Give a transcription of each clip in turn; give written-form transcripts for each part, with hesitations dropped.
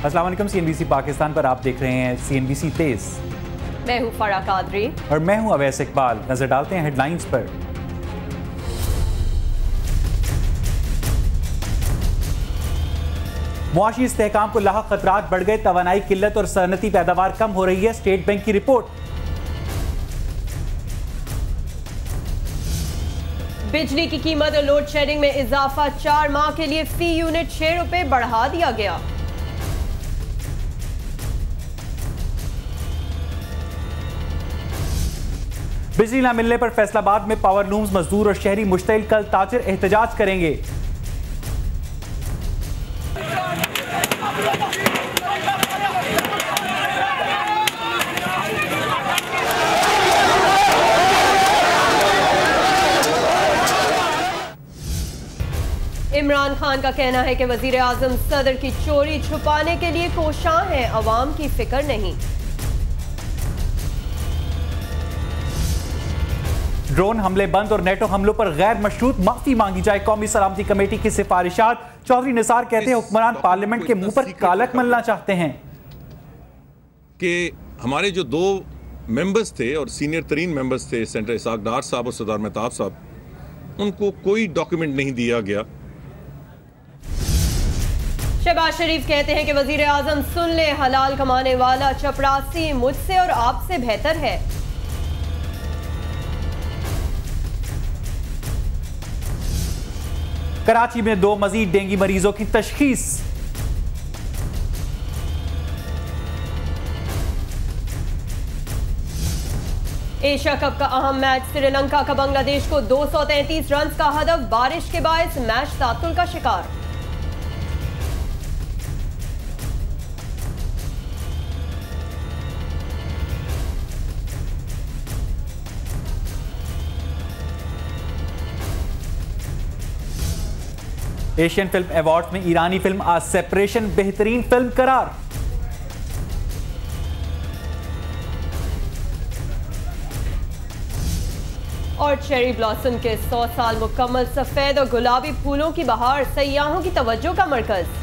अस्सलाम वालेकुम। CNBC पाकिस्तान पर आप देख रहे हैं CNBC तेज। मैं हूं फरा कादरी और मैं हूं अवैस इकबाल। नजर डालते हैं हेडलाइंस पर। मुआशी इस्तेहकाम को लाहक खतरात बढ़ गए, तवानाई किल्लत और सनती पैदावार कम हो रही है, स्टेट बैंक की रिपोर्ट। बिजली की कीमत और लोड शेडिंग में इजाफा, 4 माह के लिए फी यूनिट 6 रुपए बढ़ा दिया गया। बिजली न मिलने पर फैसलाबाद में पावर लूम्स, मजदूर और शहरी मुश्तिल, कल ताजिर एहतजाज करेंगे। इमरान खान का कहना है कि वजीर आजम सदर की चोरी छुपाने के लिए कोशां हैं, अवाम की फिक्र नहीं। ड्रोन हमले बंद और नेटो हमलों पर गैर मशरूत माफी मांगी जाए, कौमी सलामती कमेटी की सिफारिशात। चौधरी निसार कहते हैं हुक्मरान पार्लियामेंट के मुंह पर कालक मलना चाहते हैं कि हमारे जो 2 मेंबर्स थे और सीनियर तरीन मेंबर्स थे, सेनेटर इसाक डार साहब और सरदार मेहताब साहब, उनको कोई डॉक्यूमेंट नहीं दिया गया। शहबाज शरीफ कहते हैं कि वजीर आजम सुन ले, हलाल कमाने वाला चपरासी मुझसे और आपसे बेहतर है। कराची में 2 मजीद डेंगू मरीजों की तशखीस। एशिया कप का अहम मैच, श्रीलंका का बांग्लादेश को 233 रन का हदफ, बारिश के बायस मैच तातुल का शिकार। एशियन फिल्म अवार्ड्स में ईरानी फिल्म आज सेपरेशन बेहतरीन फिल्म करार। और चेरी ब्लॉसम के 100 साल मुकम्मल, सफेद और गुलाबी फूलों की बहार सयाहों की तवज्जो का मरकज।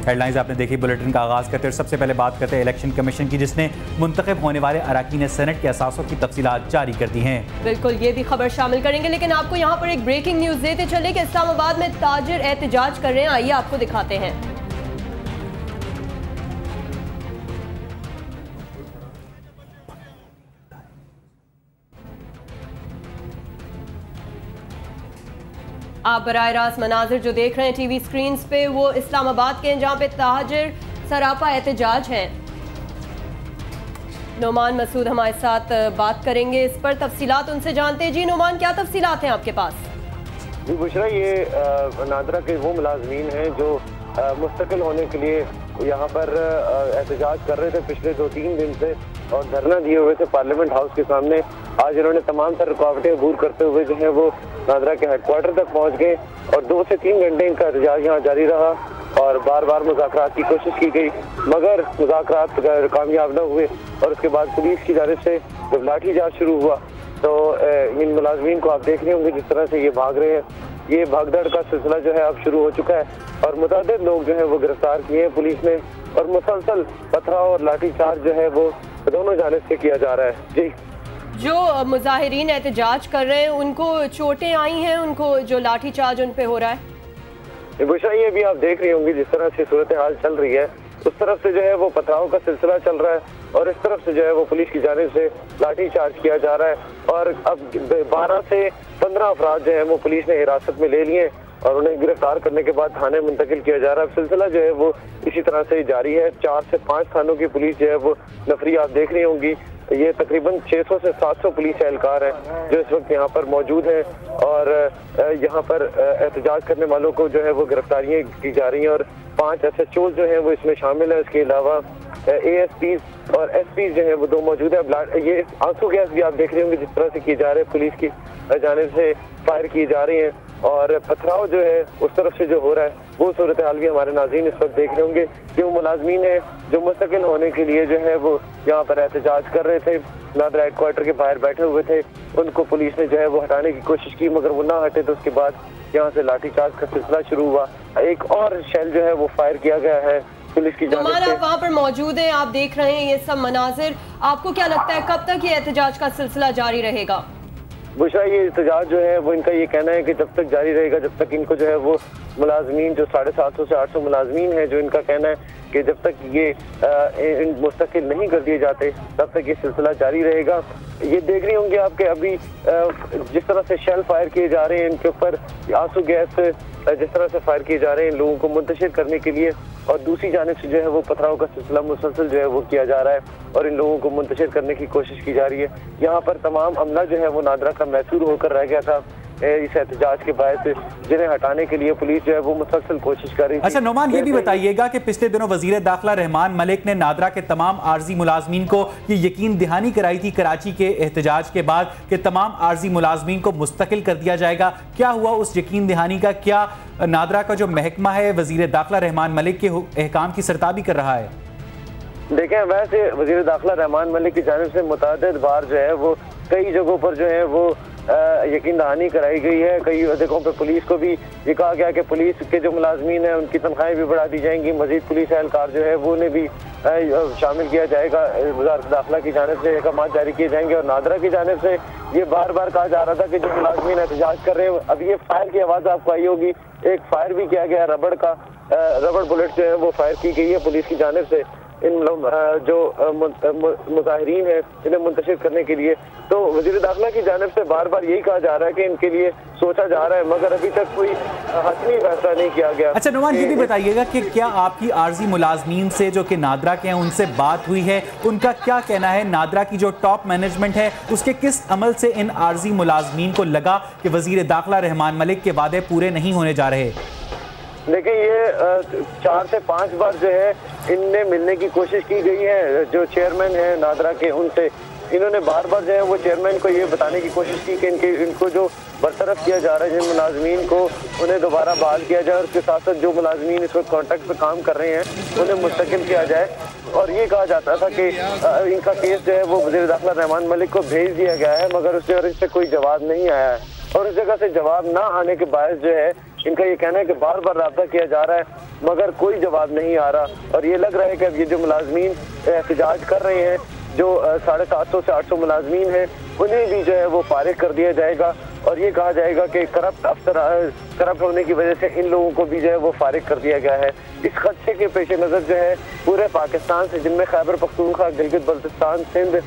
हेडलाइंस आपने देखी। बुलेटिन का आगाज करते हैं और सबसे पहले बात करते हैं इलेक्शन कमीशन की, जिसने मुंतखब होने वाले अराकीन सेनेट के असासों की तफसीलात जारी कर दी हैं। बिल्कुल, ये भी खबर शामिल करेंगे, लेकिन आपको यहाँ पर एक ब्रेकिंग न्यूज देते चले कि इस्लामाबाद में ताजिर एहतजाज कर रहे हैं। आइए आपको दिखाते हैं। आप बराह रास्त मनाजिर जो देख रहे हैं टीवी स्क्रीन पे, वो इस्लामाबाद के हैं, जहाँ पे ताजिर सरापा एहतजाज हैं। नोमान मसूद हमारे साथ बात करेंगे इस पर, तफसीलात उनसे जानते हैं। जी नोमान, क्या तफसीलात हैं आपके पास? जी बुशरा, ये नादरा के वो मुलाजमीन हैं जो मुस्तकिल होने के लिए यहाँ पर एहतजाज कर रहे थे पिछले 2-3 दिन से और धरना दिए हुए थे पार्लियामेंट हाउस के सामने। आज इन्होंने तमाम तर रुकावटें अबूर करते हुए जो है वो नादरा के हेडक्वार्टर तक पहुँच गए और 2 से 3 घंटे इनका एहतजाज यहाँ जारी रहा और बार बार मुज़ाकरात की कोशिश की गई, मगर मुज़ाकरात कामयाब न हुए। और उसके बाद पुलिस की जानिब से जब लाठीचार्ज शुरू हुआ तो इन मुलाजमीन को आप देख रहे होंगे जिस तरह से ये भाग रहे हैं। ये भागदड़ का सिलसिला जो है अब शुरू हो चुका है और मुतअद्दिद लोग जो है वो गिरफ्तार किए हैं पुलिस ने और मुसलसल पथराव और लाठीचार्ज जो है वो दोनों जानिब से किया जा रहा है। जी, जो मुजाहिरीन एहतजाज कर रहे हैं उनको चोटें आई हैं, उनको जो लाठीचार्ज उन पे हो रहा है? बुशरा, ये भी आप देख रही होंगी जिस तरह से सूरत हाल चल रही है, उस तरफ से जो है वो पथराव का सिलसिला चल रहा है और इस तरफ से जो है वो पुलिस की जानिब से लाठीचार्ज किया जा रहा है और अब 12 से 15 अफराद जो है वो पुलिस ने हिरासत में ले लिए और उन्हें गिरफ्तार करने के बाद थाने मुंतकिल किया जा रहा है। सिलसिला जो है वो इसी तरह से जारी है। 4 से 5 थानों की पुलिस जो है वो नफरी आप देख रही होंगी। ये तकरीबन 600 से 700 पुलिस एहलकार हैं जो इस वक्त यहाँ पर मौजूद हैं और यहाँ पर एहतजाज करने वालों को जो है वो गिरफ्तारियाँ की जा रही हैं और 5 SHOs जो हैं वो इसमें शामिल हैं। इसके अलावा ASPs और SPs जो हैं वो 2 मौजूद हैं। ये आंसू गैस भी आप देख रहे होंगे जिस तरह से किए जा रहे हैं, पुलिस की जानिब से फायर किए जा रही हैं और पथराव जो है उस तरफ से जो हो रहा है, वो सूरत हाल भी हमारे नाज़रीन इस वक्त देख रहे होंगे कि वो मुलाजमीन है जो मुस्तकिल होने के लिए जो है वो यहाँ पर एहतजाज कर रहे थे, नादरा हेडक्वार्टर के बाहर बैठे हुए थे। उनको पुलिस ने जो है वो हटाने की कोशिश की, मगर वो ना हटे तो उसके बाद यहाँ से लाठीचार्ज का सिलसिला शुरू हुआ। एक और शेल जो है वो फायर किया गया है पुलिस की जानिब से। आप वहाँ पर मौजूद हैं, आप देख रहे हैं ये सब मनाजिर, आपको क्या लगता है कब तक ये एहतजाज का सिलसिला जारी रहेगा? बुशरा, ये एहतजाज जो है वो इनका ये कहना है कि जब तक जारी रहेगा, जब तक इनको जो है वो मुलाजमीन जो 750 से 800 मुलाजमीन है, जो इनका कहना है कि जब तक ये मुस्तकिल नहीं कर दिए जाते तब तक ये सिलसिला जारी रहेगा। ये देख रही होंगे आपके अभी जिस तरह से शेल फायर किए जा रहे हैं इनके ऊपर, आंसू गैस जिस तरह से फायर किए जा रहे हैं इन लोगों को मुंतशिर करने के लिए, और दूसरी जानिब से जो है वो पथराव का सिलसिला मुसलसल जो है वो किया जा रहा है और इन लोगों को मुंतशिर करने की कोशिश की जा रही है। यहाँ पर तमाम अमला जो है वो नादरा का महसूर होकर रह गया था इस एहतजाज के बाद, जिन्हें हटाने के लिए पुलिस जो है वो मुसलसल कोशिश कर रही थी। अच्छा नोमान, ये भी बताइएगा कि पिछले दिनों वजीर दाखिला रहमान मलिक ने नादरा के तमाम आर्जी मुलाजमीन को ये यकीन दहानी कराई थी कराची के एहतजाज के बाद कि तमाम आर्जी मुलाजमीन को मुस्तकिल कर दिया जाएगा। क्या हुआ उस यकीन दहानी का? क्या नादरा का जो महकमा है वजीर दाखिला रहमान मलिक के अहकाम की सरताबी कर रहा है? देखें, वैसे वजीर दाखिला रहमान मलिक की जानिब से मुतअद्दिद बार जो है वो कई जगहों पर जो है वो यकीन दहानी कराई गई है। कई जगहों पे पुलिस को भी ये कहा गया कि पुलिस के जो मुलाजमीन हैं उनकी तनख्वाहें भी बढ़ा दी जाएंगी, मजीद पुलिस एहलकार जो है वो उन्हें भी शामिल किया जाएगा। वज़ारत दाखिला की जानिब से अहकाम जारी किए जाएंगे और नादरा की जानिब से ये बार बार कहा जा रहा था कि जो मुलाजमीन एहतजाज कर रहे हैं, अब ये फायर की आवाज़ आपको आई होगी, एक फायर भी किया गया रबड़ बुलेट जो है वो फायर की गई है पुलिस की जानिब से इन जो मुजाहिरीन है इन्हें मुंतशिर करने के लिए। तो वज़ीर दाखिला की जानिब से बार बार यही कहा जा रहा है कि इनके लिए सोचा जा रहा है, मगर अभी तक कोई हतमी फैसला नहीं किया गया। अच्छा नोमान, ये भी बताइएगा कि क्या आपकी आर्जी मुलाजमीन से जो कि नादरा के हैं उनसे बात हुई है? उनका क्या कहना है? नादरा की जो टॉप मैनेजमेंट है उसके किस अमल से इन आर्जी मुलाजमीन को लगा कि वज़ीर दाखिला रहमान मलिक के वादे पूरे नहीं होने जा रहे? देखिए, ये 4 से 5 बार जो है इनने मिलने की कोशिश की गई है। जो चेयरमैन है नादरा के, उनसे इन्होंने बार बार जो है वो चेयरमैन को ये बताने की कोशिश की कि इनको जो बरतरफ किया जा रहा है, जिन मुलाजमीन को उन्हें दोबारा बहाल किया जाए, और उसके साथ साथ जो मुलाजमीन इस वक्त कॉन्ट्रैक्ट पर काम कर रहे हैं उन्हें मुस्तकिल किया जाए। और ये कहा जाता था कि इनका केस जो है वो वज़ीर दाखिला रहमान मलिक को भेज दिया गया है, मगर उस जगह से कोई जवाब नहीं आया है। और उस जगह से जवाब ना आने के बायस जो है इनका ये कहना है कि बार बार रब्ता किया जा रहा है मगर कोई जवाब नहीं आ रहा। और ये लग रहा है कि अब ये जो मुलाजमीन एहतजाज कर रहे हैं, जो 750 से 800 मुलाजमीन हैं, उन्हें भी जो है वो फारिग कर दिया जाएगा और ये कहा जाएगा कि करप्ट होने की वजह से इन लोगों को भी जो है वो फारिग कर दिया गया है। इस खदशे के पेश नज़र जो है पूरे पाकिस्तान से, जिनमें खैबर पख्तूनख्वा, गिलगित बल्तिस्तान, सिंध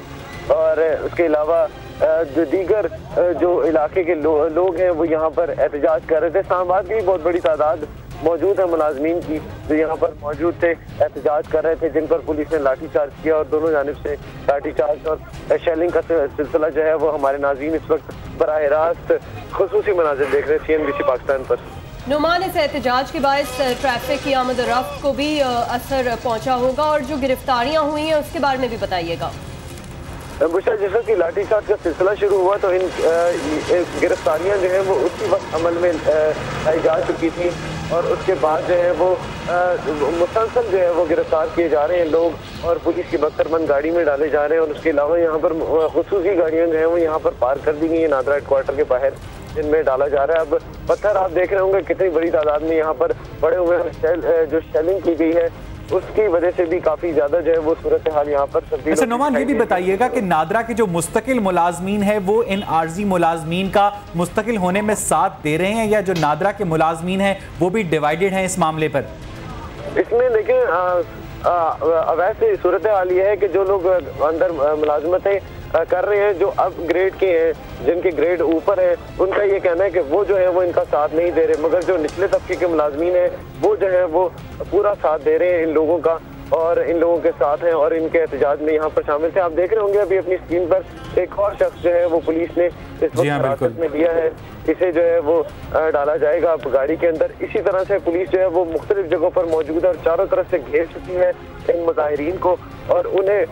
और उसके अलावा जो दीगर जो इलाके के लोग हैं वो यहाँ पर एहतजाज कर रहे थे। इस्लामाबाद की बहुत बड़ी तादाद मौजूद है मुलाजमीन की जो यहाँ पर मौजूद थे, एहतजाज कर रहे थे, जिन पर पुलिस ने लाठीचार्ज किया और दोनों जानिब से लाठीचार्ज और शेलिंग का सिलसिला जो है वो हमारे नाज़रीन इस वक्त बराह रास्त खुसूसी मनाज़िर देख रहे हैं CNBC पाकिस्तान पर। नुमान, इस एहतजाज के बायस ट्रैफिक की आमद रफ्त को भी असर पहुँचा होगा और जो गिरफ्तारियाँ हुई हैं उसके बारे में भी बताइएगा। बुशरा, जैसा कि लाठीचार्ज का सिलसिला शुरू हुआ तो इन गिरफ्तारियां जो है वो उसी वक्त अमल में लाई जा चुकी थी और उसके बाद जो है वो मुसलसल जो है वो गिरफ्तार किए जा रहे हैं लोग और पुलिस की बख्तरबंद गाड़ी में डाले जा रहे हैं। और उसके अलावा यहाँ पर खुसूसी गाड़ियाँ जो है वो यहाँ पर पार्क कर दी गई है नादरा हेडक्वार्टर के बाहर, जिनमें डाला जा रहा है। अब पत्थर आप देख रहे होंगे कितनी बड़ी तादाद में यहाँ पर पड़े हुए हैं। जो शेलिंग की गई है उसकी वजह से भी काफी ज्यादा जो है वो सूरत हाल यहाँ पर तब्दील। अच्छा नोमान, ये भी बताइएगा कि नादरा के जो मुस्तकिल मुलाजमीन है वो इन आर्जी मुलाजमीन का मुस्तकिल होने में साथ दे रहे हैं या जो नादरा के मुलाजमीन हैं वो भी डिवाइडेड हैं इस मामले पर? इसमें देखें, वैसे सूरत हाल ये है कि जो लोग अंदर मुलाजमतें कर रहे हैं, जो अब ग्रेड के हैं, जिनके ग्रेड ऊपर है, उनका ये कहना है कि वो जो है वो इनका साथ नहीं दे रहे, मगर जो निचले तबके के मुलाजमीन हैं वो जो है वो पूरा साथ दे रहे हैं इन लोगों का और इन लोगों के साथ हैं और इनके एहतजाज में यहाँ पर शामिल थे। आप देख रहे होंगे अभी अपनी स्क्रीन पर एक और शख्स जो है वो पुलिस ने इस वक्त हिरासत में लिया है, इसे जो है वो डाला जाएगा अब गाड़ी के अंदर। इसी तरह से पुलिस जो है वो मुख्तलिफ जगहों पर मौजूद है और चारों तरफ से घेर चुकी है इन मुजाहिरीन को, और उन्हें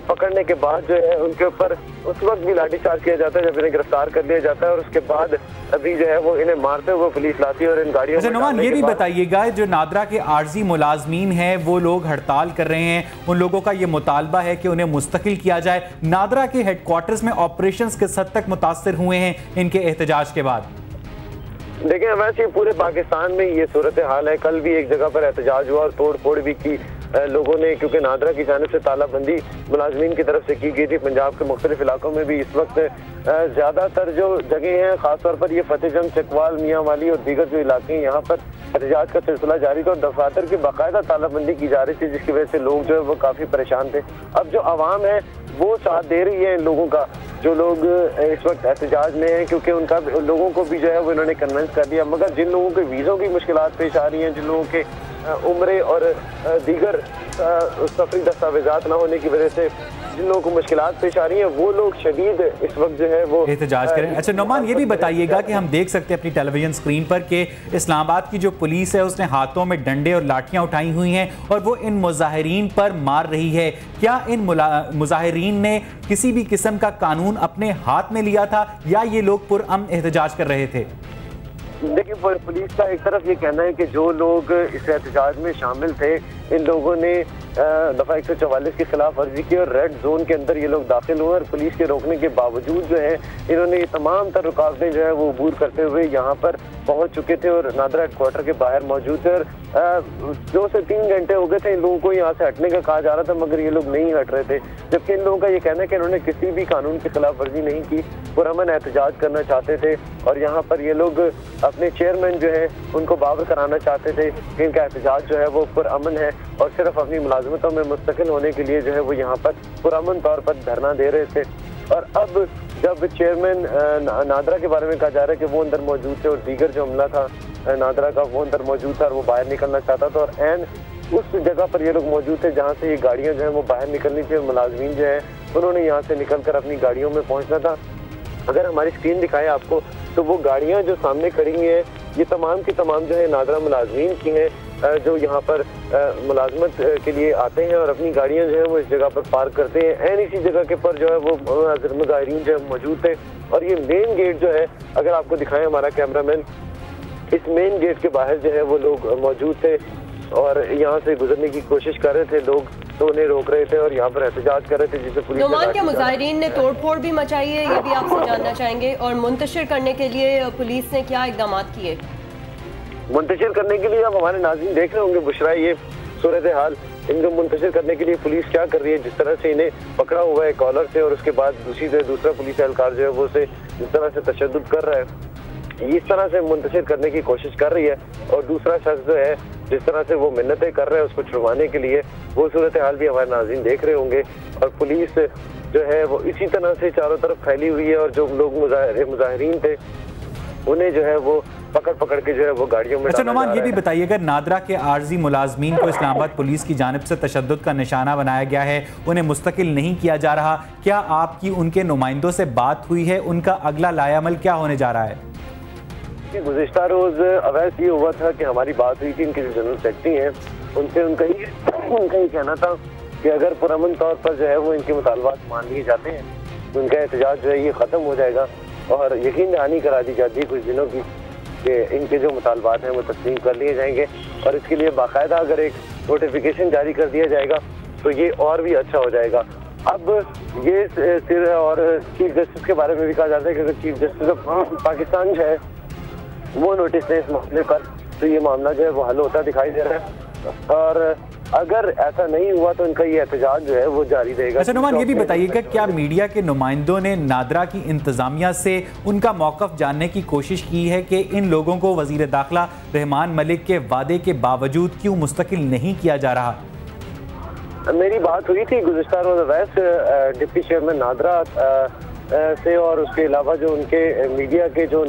पकड़ने के बाद जो है उनके ऊपर उस वक्त भी लाठीचार्ज किया जाता है जब इन्हें गिरफ्तार कर लिया जाता है, और उसके बाद अभी जो है वो इन्हें मारते हुए पुलिस लाती है और इन गाड़ियों में। नुमान, ये भी बताइएगा, जो नादरा के आर्जी मुलाजमीन हैं वो लोग हड़ताल कर रहे हैं, उन लोगों का ये मुतालबा है कि उन्हें मुस्तकिल किया जाए। नादरा के हेडक्वार्टर्स में ऑपरेशंस किस हद तक मुतासर हुए हैं इनके एहतजाज के बाद? देखिए, वैसे पूरे पाकिस्तान में ये सूरत हाल है। कल भी एक जगह पर एहतजाज हुआ और तोड़ फोड़ भी की लोगों ने, क्योंकि नादरा की जानिब से तालाबंदी मुलाजमीन की तरफ से की गई थी। पंजाब के मुख्तलिफ इलाकों में भी इस वक्त ज़्यादातर जो जगह हैं, खासतौर पर ये फतेहजंग, चकवाल, मियाँ वाली और दीगर जो इलाके हैं, यहाँ पर एहतजाज का सिलसिला जारी था और दफातर की बाकायदा तालाबंदी की जा रही थी, जिसकी वजह से लोग जो है वो काफ़ी परेशान थे। अब जो आवाम है वो साथ दे रही है इन लोगों का, जो लोग इस वक्त एहतजाज में हैं, क्योंकि उनका लोगों को भी जो है वो इन्होंने कन्विंस कर दिया। मगर जिन लोगों के वीज़ों की मुश्किलात पेश आ रही हैं, जिन लोगों के उम्रे और दीगर सफरी दस्तावेजात ना होने की वजह से जिन लोगों को मुश्किलात पेश आ रही हैं, वो लोग शदीद इस वक्त जो है वो एहतजाज करें। अच्छा नुमान, ये भी बताइएगा कि हम देख सकते हैं अपनी टेलीविजन स्क्रीन पर कि इस्लामाबाद की जो पुलिस है उसने हाथों में डंडे और लाठियां उठाई हुई हैं और वो इन मुजाहिरीन पर मार रही है। क्या इन मुजाहिरीन ने किसी भी किस्म का कानून अपने हाथ में लिया था या ये लोग पुरअमन एहतजाज कर रहे थे? देखिए, पुलिस का एक तरफ ये कहना है कि जो लोग इस एहतजाज में शामिल थे, इन लोगों ने दफा 144 की खिलाफ वर्जी की और रेड जोन के अंदर ये लोग दाखिल हुए और पुलिस के रोकने के बावजूद जो है इन्होंने ये तमाम तर रुकावटें जो है वो अबूर करते हुए यहाँ पर पहुँच चुके थे और नादरा हेडक्वार्टर के बाहर मौजूद थे। और 2 से 3 घंटे हो गए थे इन लोगों को यहाँ से हटने का कहा जा रहा था, मगर ये लोग नहीं हट रहे थे। जबकि इन लोगों का ये कहना है कि इन्होंने किसी भी कानून की खिलाफ वर्जी नहीं की, पुरअमन एहतजाज करना चाहते थे और यहाँ पर ये लोग अपने चेयरमैन जो है उनको बावर कराना चाहते थे कि इनका एहतजाज जो है वो पुरअमन है और सिर्फ अपनी मुलाजमतों में मुस्तकिल होने के लिए जो है वो यहाँ पर पुरअमन तौर पर धरना दे रहे थे। और अब जब चेयरमैन नादरा के बारे में कहा जा रहा है कि वो अंदर मौजूद थे और दीगर जो हमला था नादरा का वो अंदर मौजूद था और वो बाहर निकलना चाहता था, और एन उस जगह पर ये लोग मौजूद थे जहाँ से ये गाड़ियाँ जो है वो बाहर निकलनी थी और मुलाजमीन जो है उन्होंने यहाँ से निकल कर अपनी गाड़ियों में पहुँचना था। अगर हमारी स्क्रीन दिखाएं आपको तो वो गाड़ियाँ जो सामने खड़ी हैं ये तमाम की तमाम जो है नादरा मुलाजमीन की हैं, जो यहाँ पर मुलाजमत के लिए आते हैं और अपनी गाड़ियाँ जो है वो इस जगह पर पार्क करते हैं। एन इसी जगह के पर जो है वो मुजाहिरीन जो है मौजूद थे और ये मेन गेट जो है, अगर आपको दिखाएं हमारा कैमरामैन, इस मेन गेट के बाहर जो है वो लोग मौजूद थे और यहाँ से गुजरने की कोशिश कर रहे थे लोग, तो उन्हें रोक रहे थे और यहाँ पर एहतजाज कर रहे थे, जिसे पुलिस नुमान के मुजाहिरीन ने तोड़फोड़ भी मचाई है, ये भी आपसे जानना चाहेंगे, और मुंतशिर करने के लिए पुलिस ने क्या इकदाम किए? मुंतशिर करने के लिए अब हमारे नाज़रीन देख रहे होंगे बुशरा ये सूरत हाल, इनको मुंतशिर करने के लिए पुलिस क्या कर रही है, जिस तरह से इन्हें पकड़ा हुआ है कॉलर से और उसके बाद दूसरा पुलिस एहलकार जो है वो से जिस तरह से तशद्दुद कर रहा है, इस तरह से मुंतशिर करने की कोशिश कर रही है। और दूसरा शख्स जो है जिस तरह से वो मिन्नतें कर रहे हैं उसको छुड़वाने के लिए, वो सूरत हाल भी हमारे नाज़रीन देख रहे होंगे। और पुलिस जो है वो इसी तरह से चारों तरफ फैली हुई है और जो लोग मुजाहिरीन थे उन्हें जो है वो पकड़ के जो है वो गाड़ियों में। अच्छा नुमान, ये भी बताइएगा, नादरा के आर्जी मुलाजमीन को इस्लामाबाद पुलिस की जानिब से तशद्दुद का निशाना बनाया गया है, उन्हें मुस्तकिल नहीं किया जा रहा, क्या आपकी उनके नुमाइंदों से बात हुई है? उनका अगला लायामल क्या होने जा रहा है? गुज़िश्ता रोज अवैध ये हुआ था कि हमारी बात हुई थी इनके जो जनरल सेक्रेटरी हैं उनसे, उनका ही कहना था कि अगर पुरअमन तौर पर जो है वो इनके मुतालबात मान लिए जाते हैं तो उनका एहतजाज जो है ये ख़त्म हो जाएगा और यकीन दहानी करा दी जाती है कुछ दिनों की कि इनके जो मुतालबात हैं वो तस्लीम कर लिए जाएंगे और इसके लिए बाकायदा अगर एक नोटिफिकेशन जारी कर दिया जाएगा तो ये और भी अच्छा हो जाएगा। अब ये सिर्फ और चीफ जस्टिस के बारे में भी कहा जाता है कि अगर चीफ जस्टिस ऑफ पाकिस्तान जो है वो नोटिस दें इस मामले पर तो ये मामला जो है वो हल होता दिखाई दे रहा है, और अगर ऐसा नहीं हुआ तो इनका ये एहतजाज जो है वो जारी रहेगा। अच्छा नुमान, ये भी बताइएगा, क्या मीडिया के नुमाइंदों ने नादरा की इंतजामिया से उनका मौक़िफ़ जानने की कोशिश की है कि इन लोगों को वज़ीर दाखिला रहमान मलिक के वादे के बावजूद क्यों मुस्तकिल नहीं किया जा रहा? मेरी बात हुई थी गुज़िश्ता रोज़ अवैस डिप्टी चेयरमैन नादरा से और उसके अलावा जो उनके मीडिया के जो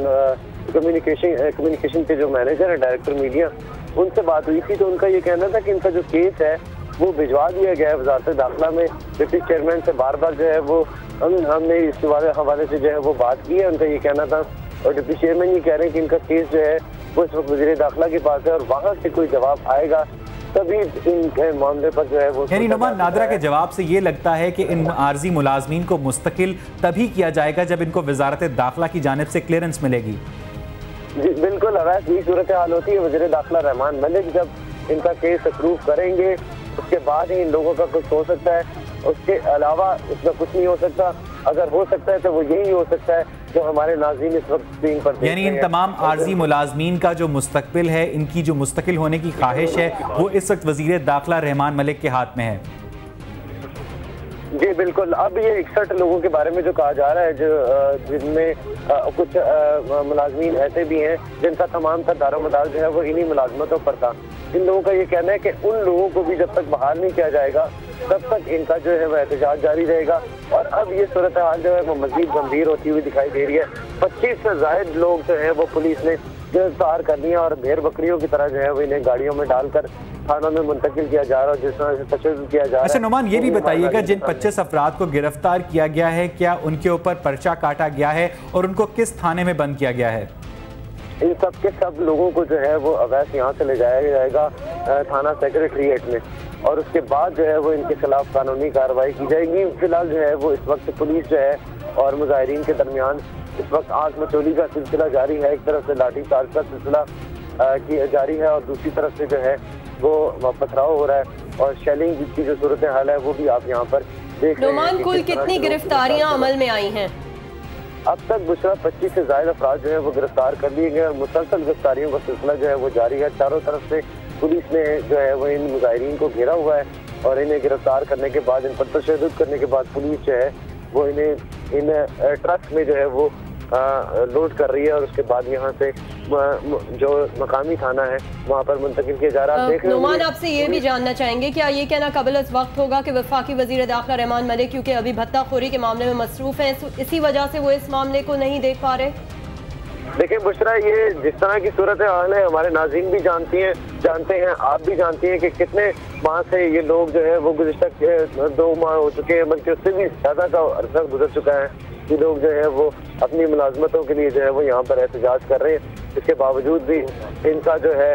कम्युनिकेशन के जो मैनेजर है, डायरेक्टर मीडिया, उनसे बात हुई थी तो उनका ये कहना था कि इनका जो केस है वो भिजवा दिया गया है वजारत दाखिला में। डिप्टी चेयरमैन से बार बार जो है वो हमने इस हवाले से जो है वो बात की है, उनका ये कहना था और डिप्टी चेयरमैन ये कह रहे हैं कि इनका केस जो है वो इस वक्त वज़ीर दाखिला के पास है और वहाँ से कोई जवाब आएगा तभी इन मामले पर जो है वो। यानी नुमान, नादरा के जवाब से ये लगता है कि इन आर्जी मुलाजमीन को मुस्तकिल तभी किया जाएगा जब इनको वजारत दाखिला की जानिब से क्लियरेंस मिलेगी। जी बिल्कुल, अवैध यही सूरत हाल होती है। वज़ीर दाखिला रहमान मलिक जब इनका केस अप्रूव करेंगे उसके बाद ही इन लोगों का कुछ हो सकता है, उसके अलावा इसमें कुछ नहीं हो सकता। अगर हो सकता है तो वो यही हो सकता है जो हमारे नाज़रीन इस वक्त स्क्रीन पर देख रहे हैं। यानी इन तमाम आर्जी मुलाजमीन का जो मुस्तकबिल है, इनकी जो मुस्तकिल होने की ख्वाहिश है, वो इस वक्त वज़ीर दाखिला रहमान मलिक के हाथ में है। जी बिल्कुल, अब ये 61 लोगों के बारे में जो कहा जा रहा है, जो जिनमें कुछ मुलाजमीन ऐसे भी हैं जिनका तमाम का दारोमदार जो है वो इन्हीं मुलाजमतों पर था। इन लोगों का ये कहना है कि उन लोगों को भी जब तक बहाल नहीं किया जाएगा तब तक इनका जो है वह एहतजाज जारी रहेगा। और अब ये सूरत हाल जो है वो मजीद गंभीर होती हुई दिखाई दे रही है। 25 से ज़ायद लोग जो है वो पुलिस ने गिरफ्तार कर लिया और भेड़ बकरियों की तरह जो है वो इन्हें गाड़ियों में डालकर थानों में मुंतकिल किया जा रहा है, जिस तरह से तशद्दुद किया जा रहा है। अच्छा नुमान, ये भी बताइएगा, जिन 25 अफराद को गिरफ्तार किया गया है, क्या उनके ऊपर पर्चा काटा गया है और उनको किस थाने में बंद किया गया है? इन सब के सब लोगों को जो है वो अवैध यहाँ से ले जाया जाएगा थाना सेक्रेटरीट में और उसके बाद जो है वो इनके खिलाफ कानूनी कार्रवाई की जाएगी। फिलहाल जो है वो इस वक्त पुलिस जो है और मुजाहिरीन के दरमियान इस वक्त आग मचोली का सिलसिला जारी है। एक तरफ से लाठी चार्ज का सिलसिला जारी है और दूसरी तरफ से जो है वो पथराव हो रहा है और शेलिंग की जो सूरत हाल है वो भी आप यहाँ पर देख रहे हैं। कुल कितनी गिरफ्तारियां अमल में आई हैं? अब तक बुशरा 25 से ज्यादा अफराद जो है वो गिरफ्तार कर लिए गए और मुसलसल गिरफ्तारियों का सिलसिला जो है वो जारी है। चारों तरफ से पुलिस ने जो है वो इन मुजाहिरीन को घेरा हुआ है और इन्हें गिरफ्तार करने के बाद, इन पर तशद्दुद करने के बाद पुलिस जो है वो इन्हें इन ट्रक में जो है वो लोड कर रही है और उसके बाद यहाँ से जो मकामी थाना है वहाँ पर मुंतकिल किया जा रहा है। नुमान, आपसे ये भी जानना चाहेंगे, क्या ये कहना काबिल इस वक्त होगा कि वफाकी वज़ीर दाखिला रहमान मलिक क्योंकि अभी भत्ताखोरी के मामले में मसरूफ हैं, इसी वजह से वो इस मामले को नहीं देख पा रहे? देखिए बुशरा, ये जिस तरह की सूरत हाल है हमारे नाज़रीन भी जानते हैं, आप भी जानती हैं कि कितने माह से ये लोग जो है वो गुज़िश्ता 2 माह हो चुके हैं, बल्कि उससे भी ज़्यादा का अर्सा गुजर चुका है। ये लोग जो है वो अपनी मुलाजमतों के लिए जो है वो यहाँ पर एहतजाज कर रहे हैं। इसके बावजूद भी इनका जो है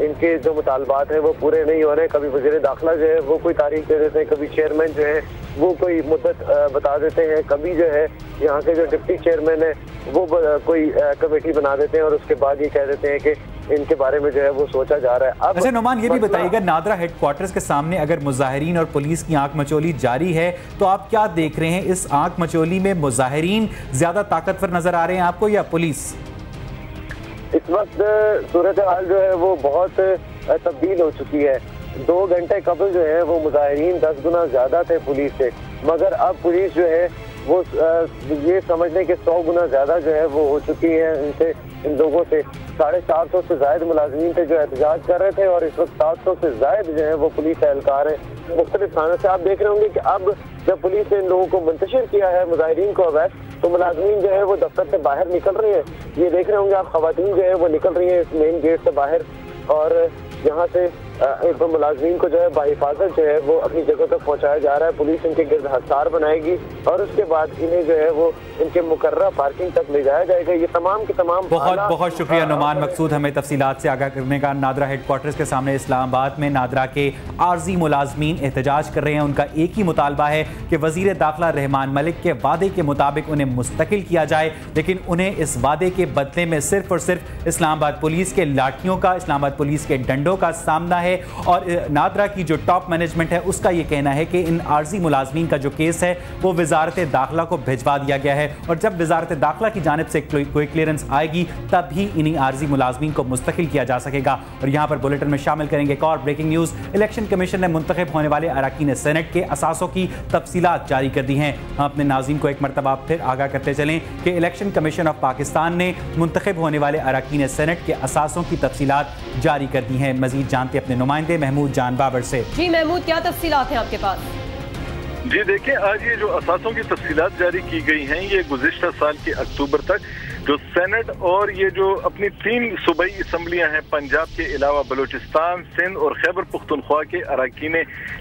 इनके जो मुतालबात हैं वो पूरे नहीं हो रहे। कभी वज़ीर दाखिला जो है वो कोई तारीख दे देते हैं, कभी चेयरमैन जो है वो कोई मुद्दत बता देते हैं, कभी जो है यहाँ के जो डिप्टी चेयरमैन है वो कोई कमेटी बना देते हैं और उसके बाद ये कह देते हैं कि इनके बारे में जो है वो सोचा जा रहा है। अब अच्छा नुमान, ये भी बताइएगा, नादरा हेडक्वार्टर्स के सामने अगर मुजाहिरीन और पुलिस की आंख मचोली जारी है तो आप क्या देख रहे हैं? इस आंख मचोली में मुजाहिरीन ज्यादा ताकतवर नजर आ रहे हैं आपको या पुलिस? इस वक्त सूरत हाल जो है वो बहुत तब्दील हो चुकी है। 2 घंटे कबल जो है वो मुजाहिरीन 10 गुना ज्यादा थे पुलिस से, मगर अब पुलिस जो है वो ये समझने के 100 गुना ज्यादा जो है वो हो चुकी है इनसे, इन लोगों से। 450 से ज्यादा मुलाजमीन थे जो एहतजाज कर रहे थे और इस वक्त 700 से ज्यादा जो है वो पुलिस एहलकार है मुख्तलिफ थानों से। आप देख रहे होंगे कि अब जब पुलिस ने इन लोगों को मुंतशिर किया है मुजाहिरीन को अवैध, तो मुलाजमीन जो है वो दफ्तर से बाहर निकल रही है। ये देख रहे होंगे आप, खवातीन जो है वो निकल रही है इस मेन गेट से बाहर और यहाँ से मुलाजमीन को जो है बाहिफाजत जो है वो अपनी जगह तक पहुँचाया जा रहा है। पुलिस इनके गिर्द हसार बनाएगी और उसके बाद इन्हें जो है वो इनके मुकर्रर पार्किंग तक ले जाया जाएगा। ये तमाम के तमाम बहुत शुक्रिया नुमान मकसूद हमें तफसीलात से आगाह करने का। नादरा हेडक्वार्टर्स के सामने इस्लामाबाद में नादरा के आर्जी मुलाजमीन एहतजाज कर रहे हैं। उनका एक ही मुतालबा है कि वज़ीर दाखिला रहमान मलिक के वादे के मुताबिक उन्हें मुस्तकिल किया जाए, लेकिन उन्हें इस वादे के बदले में सिर्फ और सिर्फ इस्लामाबाद पुलिस के लाठियों का, इस्लामाबाद पुलिस के डंडों का सामना है। और नादरा की जो टॉप मैनेजमेंट है उसका ये कहना है कि इन आर्जी मुलाजमीन का जो केस है वो वजारत दाखिला को भिजवा दिया गया है और जब वजारत दाखिला की जानिब से कोई क्लियरेंस आएगी तब ही इन्हीं आर्जी मुलाजमीन को मुस्तकिल किया जा सकेगा। और यहाँ पर बुलेटिन में शामिल करेंगे एक और ब्रेकिंग न्यूज़। इलेक्शन कमीशन ने मुंतखब होने वाले अरकान सेनेट के असासों की तफसीलात जारी कर दी हैं। हम अपने नाज़रीन को एक मरतबा फिर आगाह करते चलें कि इलेक्शन कमीशन ऑफ पाकिस्तान ने मुंतखब होने वाले अरकान सेनेट के असासों की तफसीलात जारी कर दी हैं। मजीद जानते अपने नुमाइंदे महमूद जान बाबर से। जी महमूद, क्या तफसीलात हैं आपके पास? जी देखिए, आज ये जो असासों की तफसीलात जारी की गई हैं ये गुज़िश्ता साल के अक्टूबर तक जो सेनेट और ये जो अपनी 3 सूबाई असम्बलियां हैं, पंजाब के अलावा बलूचिस्तान, सिंध और खैबर पुख्तनख्वा के अरकान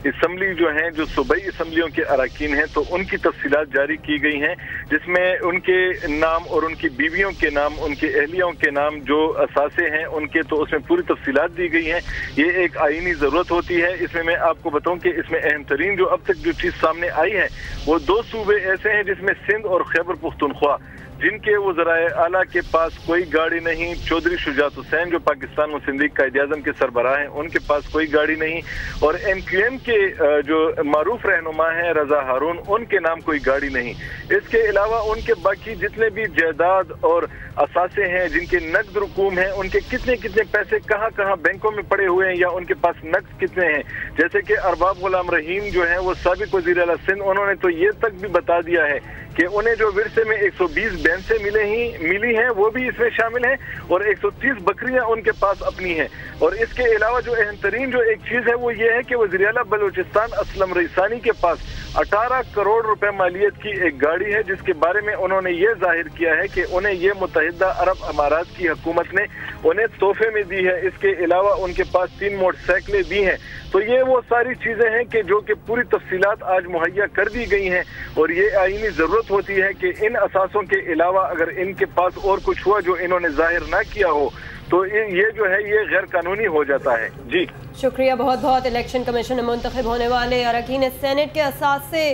असम्बली जो हैं, जो सूबाई असम्बलियों के अरकान हैं, तो उनकी तफसीलात जारी की गई हैं, जिसमें उनके नाम और उनकी बीवियों के नाम, उनके अहलियों के नाम, जो असासे हैं उनके, तो उसमें पूरी तफसीलात दी गई हैं। ये एक आईनी ज़रूरत होती है। इसमें मैं आपको बताऊं कि इसमें अहम तरीन जो अब तक जो चीज़ सामने आई है वो 2 सूबे ऐसे हैं जिसमें सिंध और खैबर पुख्तनख्वा, जिनके वज़राए आला के पास कोई गाड़ी नहीं। चौधरी शुजात हुसैन जो पाकिस्तान मुस्लिम लीग कायद-ए-आज़म के सरबराह हैं, उनके पास कोई गाड़ी नहीं, और MQM के जो मारूफ रहनुमा हैं रजा हारून, उनके नाम कोई गाड़ी नहीं। इसके अलावा उनके बाकी जितने भी जायदाद और असासे हैं, जिनके नकद रकूम हैं, उनके कितने कितने पैसे कहाँ कहाँ बैंकों में पड़े हुए हैं या उनके पास नकद कितने हैं। जैसे कि अरबाब गुलाम रहीम जो है वो साबिक वज़ीर आला सिंध, उन्होंने तो ये तक भी बता दिया है कि उन्हें जो विरसे में 120 बैंसें मिली हैं वो भी इसमें शामिल हैं, और 130 बकरियां उनके पास अपनी हैं। और इसके अलावा जो अहम तरीन जो एक चीज़ है वो ये है कि वज़ीर आला बलूचिस्तान असलम रईसानी के पास 18 करोड़ रुपए मालियत की एक गाड़ी है, जिसके बारे में उन्होंने ये जाहिर किया है कि उन्हें ये मुत्तहिदा अरब अमारात की हुकूमत ने उन्हें तोहफे में दी है। इसके अलावा उनके पास 3 मोटरसाइकिलें दी हैं। तो ये वो सारी चीज़ें हैं कि जो कि पूरी तफसीलात आज मुहैया कर दी गई हैं, और ये आईनी ज़रूरत होती है कि इन असासों के अलावा अगर इनके पास और कुछ हुआ जो इन्होंने जाहिर ना किया हो तो ये जो है ये गैर कानूनी हो जाता है। जी शुक्रिया बहुत बहुत। इलेक्शन कमीशन ने मुंतखब होने वाले अरकान सेनेट के असासे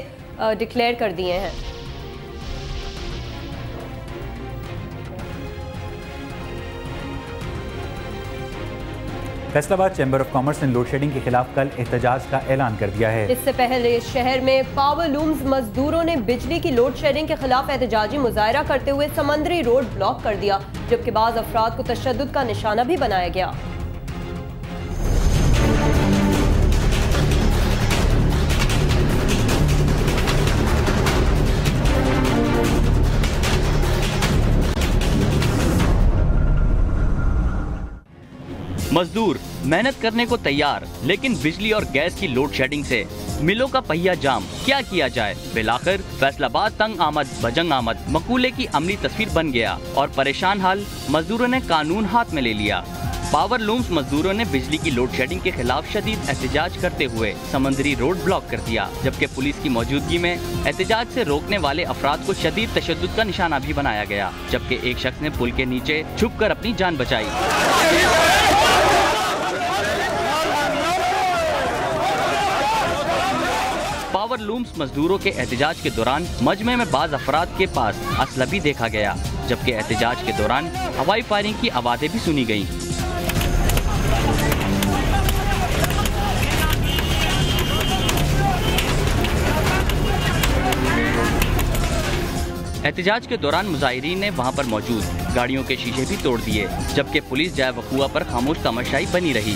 डिक्लेयर कर दिए हैं। फैसलाबाद चैम्बर ऑफ कॉमर्स ने लोड शेडिंग के खिलाफ कल एहतजाज का ऐलान कर दिया है। इससे पहले शहर में पावर लूम्स मजदूरों ने बिजली की लोड शेडिंग के खिलाफ एहतजाजी मुजाहरा करते हुए समंदरी रोड ब्लॉक कर दिया, जबकि बाज़ अफराद को तशद्दुद का निशाना भी बनाया गया। मजदूर मेहनत करने को तैयार, लेकिन बिजली और गैस की लोड शेडिंग से मिलों का पहिया जाम। क्या किया जाए? बिलाखिर फैसलाबाद तंग आमद बजंग आमद मकूले की अमली तस्वीर बन गया और परेशान हाल मजदूरों ने कानून हाथ में ले लिया। पावर लूम्स मजदूरों ने बिजली की लोड शेडिंग के खिलाफ शदीद एहतजाज करते हुए समंदरी रोड ब्लॉक कर दिया, जबकि पुलिस की मौजूदगी में एहतजाज से रोकने वाले अफराद को शदीद तशद्दुद का निशाना भी बनाया गया, जबकि एक शख्स ने पुल के नीचे छुपकर अपनी जान बचाई। पावर लूम्स मजदूरों के एहतजाज के दौरान मजमे में बाज अफराद के पास असला भी देखा गया, जबकि एहतजाज के दौरान हवाई फायरिंग की आवाज़ें भी सुनी गईं। एहतजाज के दौरान मुजाहिरीन ने वहां पर मौजूद गाड़ियों के शीशे भी तोड़ दिए, जबकि पुलिस जाए वकूआ पर खामोश तमाशाई बनी रही।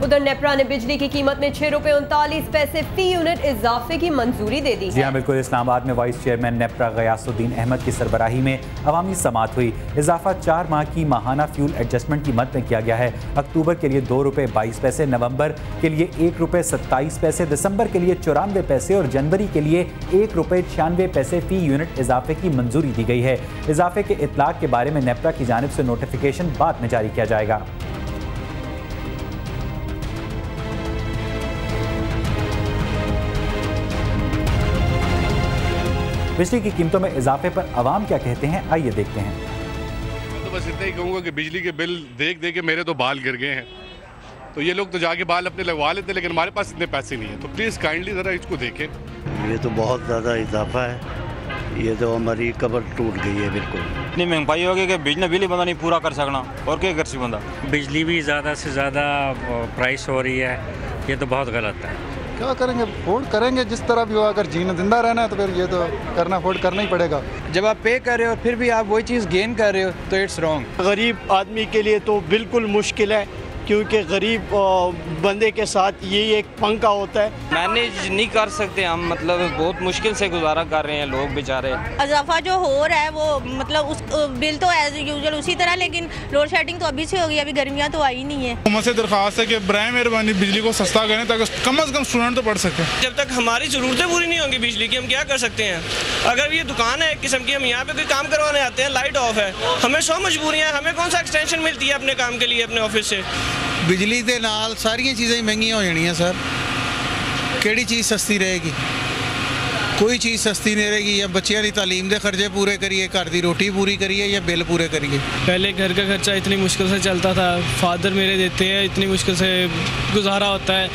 उधर नेपरा ने बिजली की कीमत में 6 रुपए 39 पैसे फी यूनिट इजाफे की मंजूरी दे दी। जी हाँ बिल्कुल। इस्लामाबाद में वाइस चेयरमैन नेपरा गयासुद्दीन अहमद की सरबराही में अवामी समात हुई। इजाफा 4 माह की माहाना फ्यूल एडजस्टमेंट की मद में किया गया है। अक्टूबर के लिए 2 रुपए 22 पैसे, नवंबर के लिए 1 रुपए 27 पैसे, दिसंबर के लिए 94 पैसे और जनवरी के लिए 1 रुपए 96 पैसे फी यूनिट इजाफे की मंजूरी दी गई है। इजाफे के इतलाक के बारे में नेपरा की जानिब से नोटिफिकेशन बाद में जारी किया जाएगा। बिजली की कीमतों में इजाफे पर अवाम क्या कहते हैं, आइए देखते हैं। मैं तो बस इतना ही कहूँगा कि बिजली के बिल देख देख के मेरे तो बाल गिर गए हैं। तो ये लोग तो जाके बाल अपने लगवा लेते, लेकिन हमारे पास इतने पैसे नहीं है। तो प्लीज़ काइंडली ज़रा इसको देखें। ये तो बहुत ज़्यादा इजाफा है, ये तो हमारी कबर टूट गई है बिल्कुल। इतनी महंगाई हो गई कि बिजली बिल ही बंदा नहीं पूरा कर सकना, और क्या कर सी बंदा। बिजली भी ज़्यादा से ज़्यादा प्राइस हो रही है, ये तो बहुत गलत है। क्या करेंगे, अफोर्ड करेंगे जिस तरह भी हो। अगर जीना जिंदा रहना है तो फिर ये तो करना अफोर्ड करना ही पड़ेगा। जब आप पे कर रहे हो फिर भी आप वही चीज़ गेन कर रहे हो तो इट्स रॉन्ग। गरीब आदमी के लिए तो बिल्कुल मुश्किल है, क्योंकि गरीब बंदे के साथ यही एक पंखा होता है। मैनेज नहीं कर सकते हम, मतलब बहुत मुश्किल से गुजारा कर रहे हैं लोग बेचारे। इजाफा जो हो रहा है वो मतलब उस बिल तो एज यूजुअल उसी तरह, लेकिन लोड शेडिंग तो अभी से होगी, अभी गर्मियाँ तो आई नहीं है। हमसे दरख्वास्त है कि बराए मेहरबानी बिजली को सस्ता करें ताकि कम से कम स्टूडेंट तो पढ़ सकें। जब तक हमारी ज़रूरतें पूरी नहीं होंगी बिजली की, हम क्या कर सकते हैं? अगर ये दुकान है एक किस्म की, हम यहाँ पे कोई काम करवाने आते हैं, लाइट ऑफ है, हमें 100 मजबूरियाँ, हमें कौन सा एक्सटेंशन मिलती है अपने काम के लिए अपने ऑफिस से? बिजली के नाल सारियां चीज़ें महंगियां हो जानियां सर। केड़ी चीज़ सस्ती रहेगी? कोई चीज़ सस्ती नहीं रहेगी। या बच्चों की तालीम के खर्चे पूरे करिए, घर की रोटी पूरी करिए, या बिल पूरे करिए। पहले घर का खर्चा इतनी मुश्किल से चलता था, फादर मेरे देते हैं, इतनी मुश्किल से गुजारा होता है।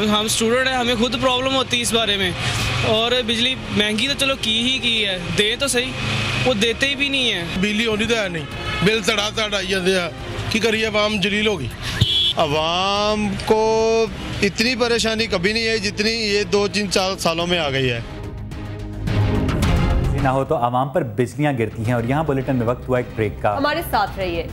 हम स्टूडेंट हैं, हमें खुद प्रॉब्लम होती है इस बारे में। और बिजली महंगी तो चलो की है, दे तो सही, वो देते ही भी नहीं है। बिजली होनी तो है नहीं, बिल तड़ा आई जाते हैं, की करिए, आवाम जलील होगी। आवाम को इतनी परेशानी कभी नहीं है जितनी ये 2-3 सालों में आ गई है। ना हो तो आवाम पर बिजलियां गिरती हैं। और यहाँ बुलेटिन में वक्त हुआ एक ब्रेक का, हमारे साथ रहिए।